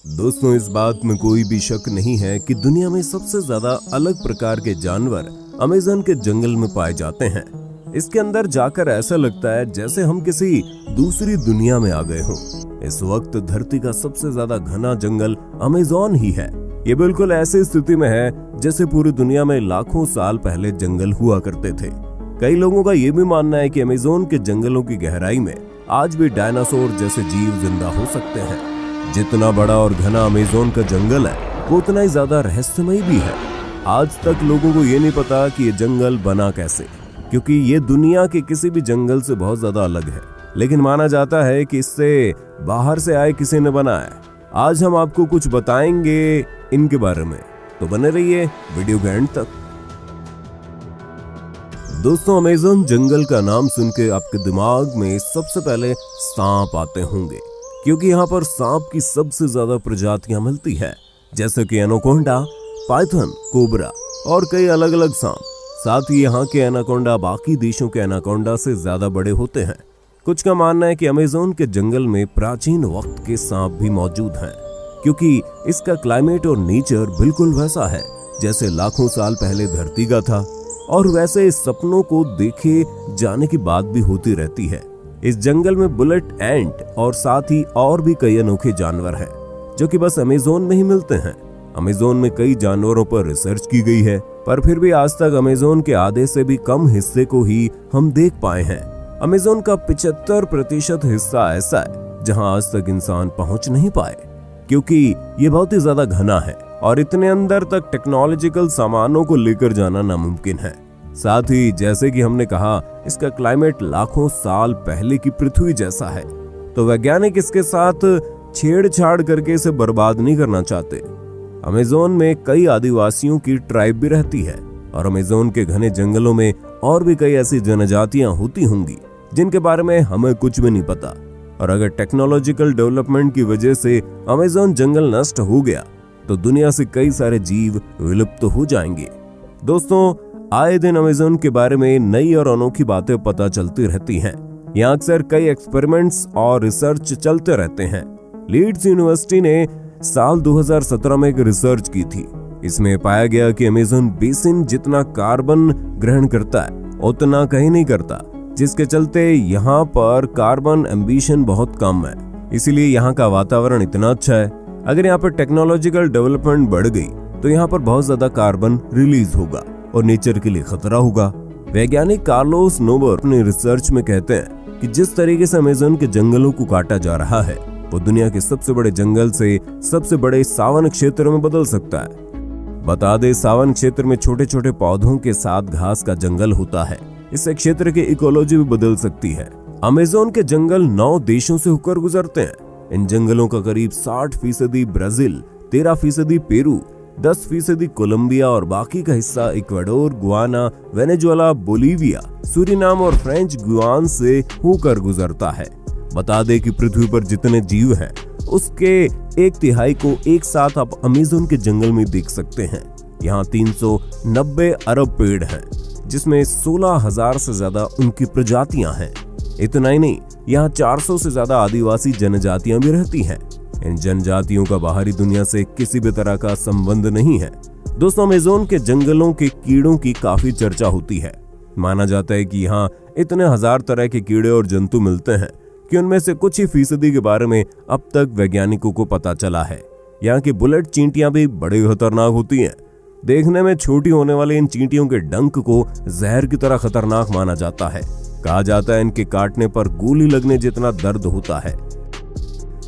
दोस्तों, इस बात में कोई भी शक नहीं है कि दुनिया में सबसे ज्यादा अलग प्रकार के जानवर अमेज़न के जंगल में पाए जाते हैं। इसके अंदर जाकर ऐसा लगता है जैसे हम किसी दूसरी दुनिया में आ गए हों। इस वक्त धरती का सबसे ज्यादा घना जंगल अमेज़न ही है। ये बिल्कुल ऐसी स्थिति में है जैसे पूरी दुनिया में लाखों साल पहले जंगल हुआ करते थे। कई लोगों का ये भी मानना है कि अमेज़न के जंगलों की गहराई में आज भी डायनासोर जैसे जीव जिंदा हो सकते हैं। जितना बड़ा और घना अमेज़न का जंगल है वो उतना ही ज्यादा रहस्यमय भी है। आज तक लोगों को ये नहीं पता कि ये जंगल बना कैसे, क्योंकि ये दुनिया के किसी भी जंगल से बहुत ज्यादा अलग है। लेकिन माना जाता है कि इससे बाहर से आए किसी ने बनाया है। आज हम आपको कुछ बताएंगे इनके बारे में, तो बने रहिए वीडियो के एंड तक। दोस्तों, अमेज़न जंगल का नाम सुन के आपके दिमाग में सबसे पहले सांप आते होंगे, क्योंकि यहाँ पर सांप की सबसे ज्यादा प्रजातियां मिलती है, जैसे कि एनाकोंडा, पाइथन, कोबरा और कई अलग अलग सांप। साथ ही यहाँ के एनाकोंडा बाकी देशों के एनाकोंडा से ज्यादा बड़े होते हैं। कुछ का मानना है कि अमेज़न के जंगल में प्राचीन वक्त के सांप भी मौजूद हैं, क्योंकि इसका क्लाइमेट और नेचर बिल्कुल वैसा है जैसे लाखों साल पहले धरती का था, और वैसे सपनों को देखे जाने की बात भी होती रहती है। इस जंगल में बुलेट एंट और साथ ही और भी कई अनोखे जानवर हैं जो कि बस अमेज़न में ही मिलते हैं। अमेज़न में कई जानवरों पर रिसर्च की गई है, पर फिर भी आज तक अमेज़न के आधे से भी कम हिस्से को ही हम देख पाए हैं। अमेज़न का 75% हिस्सा ऐसा है जहां आज तक इंसान पहुंच नहीं पाए, क्योंकि ये बहुत ही ज्यादा घना है और इतने अंदर तक टेक्नोलॉजिकल सामानों को लेकर जाना नामुमकिन है। साथ ही जैसे कि हमने कहा, इसका क्लाइमेट लाखों साल पहले की पृथ्वी जैसा है, तो वैज्ञानिक इसके साथ छेड़छाड़ करके इसे बर्बाद नहीं करना चाहते। अमेज़न में कई आदिवासियों की ट्राइब भी रहती है, और अमेज़न के घने जंगलों में और भी कई ऐसी जनजातियां होती होंगी जिनके बारे में हमें कुछ भी नहीं पता। और अगर टेक्नोलॉजिकल डेवलपमेंट की वजह से अमेज़न जंगल नष्ट हो गया तो दुनिया से कई सारे जीव विलुप्त हो जाएंगे। दोस्तों, आए दिन अमेज़न के बारे में नई और अनोखी बातें पता चलती रहती हैं। यहाँ अक्सर कई एक्सपेरिमेंट्स और रिसर्च चलते रहते हैं। लीड्स यूनिवर्सिटी ने साल 2017 में एक रिसर्च की थी। इसमें पाया गया कि अमेज़न बेसिन जितना कार्बन ग्रहण करता है उतना कहीं नहीं करता, जिसके चलते यहाँ पर कार्बन एम्बिशन बहुत कम है। इसीलिए यहाँ का वातावरण इतना अच्छा है। अगर यहाँ पर टेक्नोलॉजिकल डेवलपमेंट बढ़ गई तो यहाँ पर बहुत ज्यादा कार्बन रिलीज होगा और नेचर के लिए खतरा होगा। वैज्ञानिक कार्लोस नोबर अपने रिसर्च में कहते हैं कि जिस तरीके से अमेज़न के जंगलों को काटा जा रहा है वो दुनिया के सबसे बड़े जंगल से सबसे बड़े सावन क्षेत्र में बदल सकता है। बता दे, सावन क्षेत्र में छोटे छोटे पौधों के साथ घास का जंगल होता है। इससे क्षेत्र की इकोलॉजी भी बदल सकती है। अमेज़न के जंगल 9 देशों से होकर गुजरते हैं। इन जंगलों का करीब 60% ब्राजील, 13% पेरू, 10% कोलंबिया और बाकी का हिस्सा Ecuador, Guana, Venezuela, Bolivia, Suriname और फ्रेंच गुयाना से होकर गुजरता है। बता दे कि पृथ्वी पर जितने जीव हैं उसके 1/3 को एक साथ आप अमेज़न के जंगल में देख सकते हैं। यहाँ 390 अरब पेड़ हैं, जिसमें 16,000 से ज्यादा उनकी प्रजातियां हैं। इतना ही नहीं, यहाँ 400 से ज्यादा आदिवासी जनजातियां भी रहती हैं। इन जनजातियों का बाहरी दुनिया से किसी भी तरह का संबंध नहीं है। दोस्तों, अमेज़न के जंगलों के कीड़ों की काफी चर्चा होती है। माना जाता है कि यहाँ इतने हजार तरह के कीड़े और जंतु मिलते हैं कि उनमें से कुछ ही फीसदी के बारे में अब तक वैज्ञानिकों को पता चला है। यहाँ की बुलेट चींटियां भी बड़ी खतरनाक होती हैं। देखने में छोटी होने वाली इन चींटियों के डंक को जहर की तरह खतरनाक माना जाता है। कहा जाता है इनके काटने पर गोली लगने जितना दर्द होता है।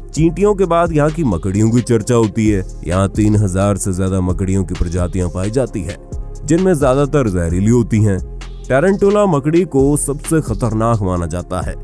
चींटियों के बाद यहाँ की मकड़ियों की चर्चा होती है। यहाँ 3000 से ज्यादा मकड़ियों की प्रजातियां पाई जाती है, जिनमें ज्यादातर जहरीली होती हैं। टैरेंटुला मकड़ी को सबसे खतरनाक माना जाता है।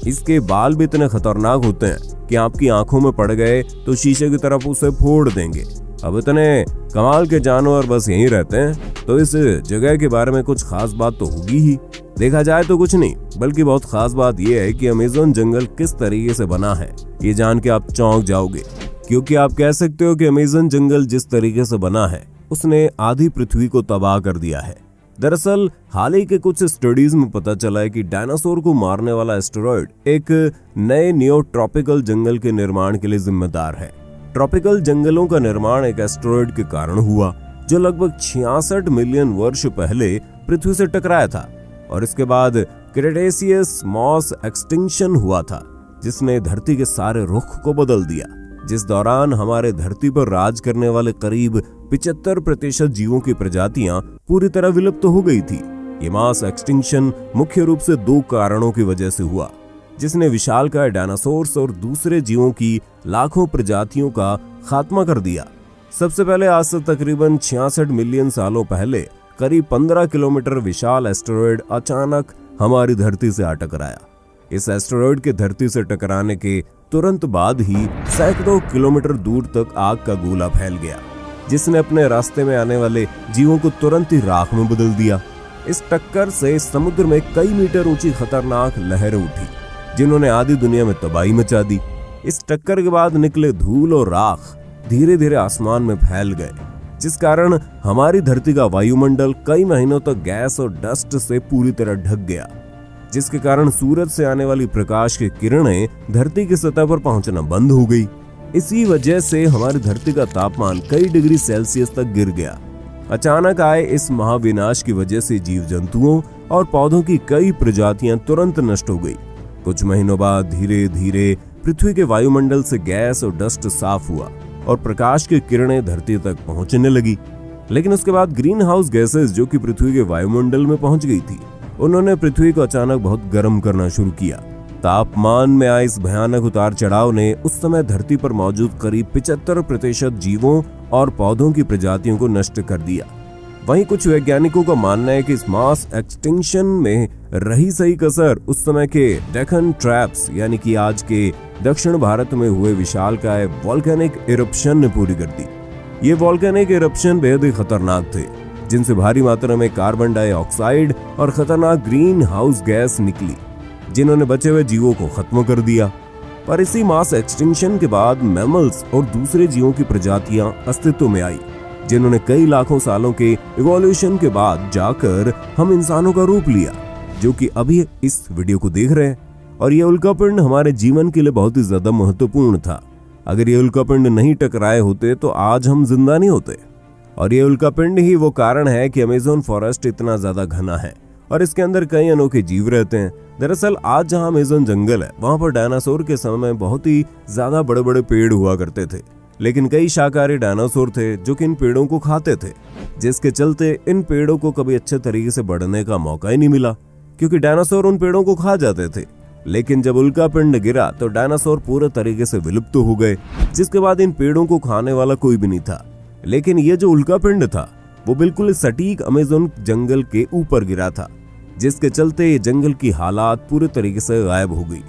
इसके बाल भी इतने खतरनाक होते हैं कि आपकी आंखों में पड़ गए तो शीशे की तरफ उसे फोड़ देंगे। अब इतने कमाल के जानवर बस यहीं रहते हैं, तो इस जगह के बारे में कुछ खास बात तो होगी ही। देखा जाए तो कुछ नहीं, बल्कि बहुत खास बात यह है कि अमेज़न जंगल किस तरीके से बना है। ये जान के आप चौंक जाओगे, क्योंकि आप कह सकते हो कि अमेज़न जंगल जिस तरीके से बना है उसने आधी पृथ्वी को तबाह कर दिया है। दरअसल हाल ही के कुछ स्टडीज में पता चला है कि डायनासोर को मारने वाला एस्टेरॉयड एक नए नियो ट्रॉपिकल जंगल के निर्माण के लिए जिम्मेदार है। ट्रॉपिकल जंगलों का निर्माण एक एस्टेरॉयड के कारण हुआ जो लगभग 66 मिलियन वर्ष पहले पृथ्वी से टकराया था। और इसके बाद क्रेटेशियस मास एक्सटिंक्शन हुआ था जिसने धरती के सारे रुख को बदल दिया, जिस दौरान हमारे धरती पर राज करने वाले करीब 75% जीवों की प्रजातियां पूरी तरह विलुप्त हो गई थी। ये मास एक्सटिंक्शन मुख्य रूप से 2 कारणों की वजह से हुआ, जिसने विशालकाय डायनासोर्स और दूसरे जीवों की लाखों प्रजातियों का खात्मा कर दिया। सबसे पहले आज से तकरीबन 66 मिलियन सालों पहले करीब 15 किलोमीटर विशाल एस्टेरॉयड अचानक हमारी धरती से आ टकराया। इस एस्टेरॉयड के धरती से टकराने के तुरंत बाद ही सैकड़ों किलोमीटर दूर तक आग का गोला फैल गया, जिसने अपने रास्ते में आने वाले जीवों को तुरंत ही राख में बदल दिया। इस टक्कर से समुद्र में कई मीटर ऊंची खतरनाक लहरें उठी, जिन्होंने आधी दुनिया में तबाही मचा दी। इस टक्कर के बाद निकले धूल और राख धीरे धीरे आसमान में फैल गए, जिस कारण हमारी धरती का वायुमंडल कई महीनों तक गैस और डस्ट से पूरी तरह ढक गया, जिसके कारण सूरज से आने वाली प्रकाश की किरणें धरती की सतह पर पहुंचना बंद हो गई। इसी वजह से हमारी धरती का तापमान कई डिग्री सेल्सियस तक गिर गया। अचानक आए इस महाविनाश की वजह से जीव जंतुओं और पौधों की कई प्रजातियां तुरंत नष्ट हो गई। कुछ महीनों बाद धीरे धीरे पृथ्वी के वायुमंडल से गैस और डस्ट साफ हुआ और प्रकाश की किरणें धरती तक पहुंचने लगी। लेकिन उसके बाद ग्रीन हाउस गैसेस जो कि पृथ्वी के वायुमंडल में पहुंच गई थी, उन्होंने पृथ्वी को अचानक बहुत गर्म करना शुरू किया। तापमान में आए इस भयानक उतार चढ़ाव ने उस समय धरती पर मौजूद करीब 75% जीवों और पौधों की प्रजातियों को नष्ट कर दिया। वहीं कुछ वैज्ञानिकों का मानना है कि इस मास एक्सटिंक्शन में रही सही कसर उस समय के डेक्कन ट्रैप्स यानी कि आज के दक्षिण भारत में हुए विशालकाय वोल्केनिक इरप्शन ने पूरी कर दी। ये वोल्केनिक इरप्शन बेहद ही खतरनाक थे, जिनसे भारी मात्रा में कार्बन डाइऑक्साइड और खतरनाक ग्रीन हाउस गैस निकली, जिन्होंने बचे हुए जीवों को खत्म कर दिया। पर इसी मास एक्सटिंक्शन के बाद मैमल्स और दूसरे जीवों की प्रजातियां अस्तित्व में आई, जिन्होंने कई लाखों सालों के इवोल्यूशन के बाद जाकर हम इंसानों का रूप लिया, जो कि अभी इस वीडियो को देख रहे हैं। और ये उल्कापिंड हमारे जीवन के लिए बहुत ही ज्यादा महत्वपूर्ण था। अगर ये उल्कापिंड नहीं टकराए होते तो आज हम जिंदा नहीं होते। और ये उल्कापिंड ही वो कारण है कि अमेज़न फॉरेस्ट इतना ज्यादा घना है और इसके अंदर कई अनोखे जीव रहते हैं। दरअसल आज जहां अमेज़न जंगल है, वहां पर डायनासोर के समय में बहुत ही ज्यादा बड़े बड़े पेड़ हुआ करते थे, लेकिन कई शाकाहारी डायनासोर थे जो कि इन पेड़ों को खाते थे, जिसके चलते इन पेड़ों को कभी अच्छे तरीके से बढ़ने का मौका ही नहीं मिला, क्योंकि डायनासोर उन पेड़ों को खा जाते थे। लेकिन जब उल्कापिंड गिरा तो डायनासोर पूरे तरीके से विलुप्त हो गए, जिसके बाद इन पेड़ों को खाने वाला कोई भी नहीं था। लेकिन ये जो उल्कापिंड था वो बिल्कुल सटीक अमेज़न जंगल के ऊपर गिरा था, जिसके चलते ये जंगल की हालात पूरे तरीके से गायब हो गई।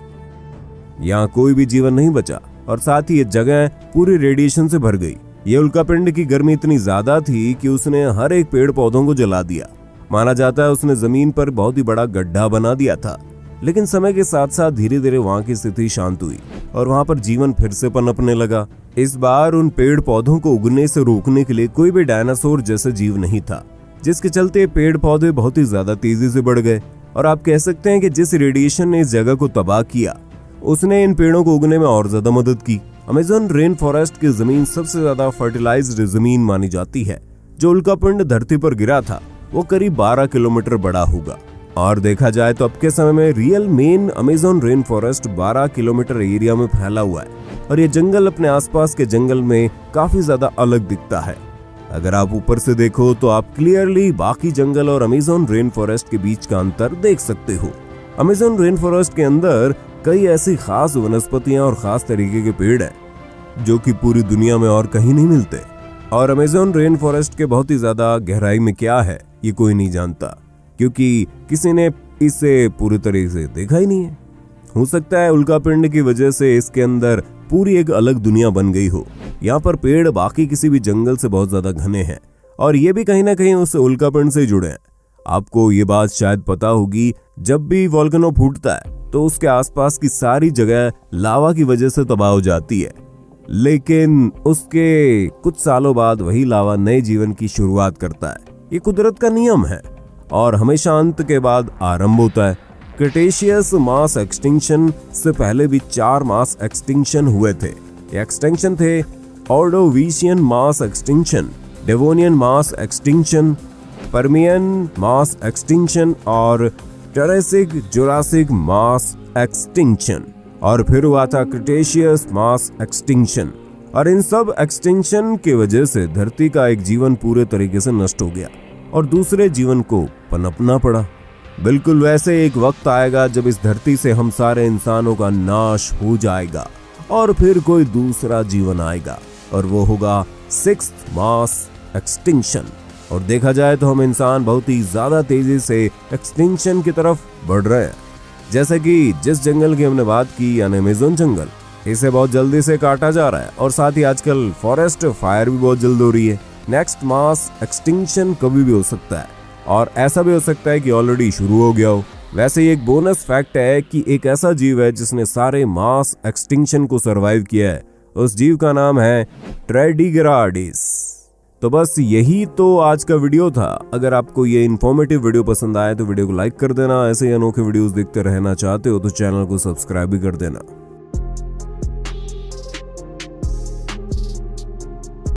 यहाँ कोई भी जीवन नहीं बचा और साथ ही ये जगह पूरी रेडिएशन से भर गई। ये उल्कापिंड की गर्मी इतनी ज्यादा थी कि उसने हर एक पेड़ पौधों को जला दिया। माना जाता है उसने जमीन पर बहुत ही बड़ा गड्ढा बना दिया था। लेकिन समय के साथ साथ धीरे धीरे वहाँ की स्थिति शांत हुई और वहाँ पर जीवन फिर से पनपने लगा। इस बार उन पेड़ पौधों को उगने से रोकने के लिए कोई भी डायनासोर जैसा जीव नहीं था, जिसके चलते पेड़ पौधे बहुत ही ज्यादा तेजी से बढ़ गए। और आप कह सकते हैं कि जिस रेडिएशन ने इस जगह को तबाह किया, उसने इन पेड़ों को उगने में और ज्यादा मदद की। अमेज़न रेन फॉरेस्ट की जमीन सबसे ज्यादा फर्टिलाइज्ड जमीन मानी जाती है। जो उल्कापिंड धरती पर गिरा था वो करीब 12 किलोमीटर बड़ा होगा। और देखा जाए तो अब के समय में real main Amazon rain forest 12 kilometre area में फैला हुआ है और ये जंगल अपने आसपास के जंगल में काफी ज्यादा अलग दिखता है। अगर आप ऊपर से देखो तो आप क्लियरली बाकी जंगल और अमेज़न रेन फॉरेस्ट के बीच का अंतर देख सकते हो। अमेज़न रेन फॉरेस्ट के अंदर कई ऐसी खास वनस्पतियां और खास तरीके के पेड़ हैं जो कि पूरी दुनिया में और कहीं नहीं मिलते। और अमेज़न रेन फॉरेस्ट के बहुत ही ज्यादा गहराई में क्या है ये कोई नहीं जानता, क्योंकि किसी ने इसे पूरी तरीके से देखा ही नहीं है। हो सकता है उल्कापिंड की वजह से इसके अंदर पूरी एक अलग दुनिया बन गई हो। यहाँ पर पेड़ बाकी किसी भी जंगल से बहुत ज्यादा घने हैं और ये भी कहीं ना कहीं उस उल्कापिंड से जुड़े हैं। आपको ये बात शायद पता होगी, जब भी वोल्केनो फूटता है तो उसके आसपास की सारी जगह लावा की वजह से तबाह हो जाती है, लेकिन उसके कुछ सालों बाद वही लावा नए जीवन की शुरुआत करता है। ये कुदरत का नियम है और हमेशा अंत के बाद आरंभ होता है। क्रेटेशियस मास एक्सटिंक्शन से पहले भी 4 मास एक्सटिंक्शन हुए थे। ये एक्सटिंक्शन थे Ordovician mass extinction, Devonian mass extinction, Permian mass extinction और टेरेसिक जुरासिक मास एक्सटिंक्शन। और फिर हुआ था क्रिटेशियस मास एक्सटिंक्शन। और इन सब एक्सटिंक्शन की वजह से धरती का एक जीवन पूरे तरीके से नष्ट हो गया और दूसरे जीवन को पनपना पड़ा। बिल्कुल वैसे एक वक्त आएगा जब इस धरती से हम सारे इंसानों का नाश हो जाएगा और फिर कोई दूसरा जीवन आएगा और वो होगा सिक्स्थ मास एक्सटिंक्शन। और देखा जाए तो हम इंसान बहुत ही ज्यादा तेजी से एक्सटिंक्शन की तरफ बढ़ रहे हैं। जैसे कि जिस जंगल की हमने बात की यानी अमेज़न जंगल, इसे बहुत जल्दी से काटा जा रहा है और साथ ही आजकल फॉरेस्ट फायर भी बहुत जल्द हो रही है। नेक्स्ट मास एक्सटिंक्शन कभी भी हो सकता है और ऐसा भी हो सकता है कि ऑलरेडी शुरू हो गया हो। वैसे ही एक बोनस फैक्ट है कि एक ऐसा जीव है जिसने सारे मास एक्सटिंक्शन को सरवाइव किया है। उस जीव का नाम है ट्रेडिग्राडिस। तो बस यही तो आज का वीडियो था। अगर आपको ये इन्फॉर्मेटिव वीडियो पसंद आए तो वीडियो को लाइक कर देना। ऐसे ही अनोखे वीडियोस देखते रहना चाहते हो तो चैनल को सब्सक्राइब भी कर देना।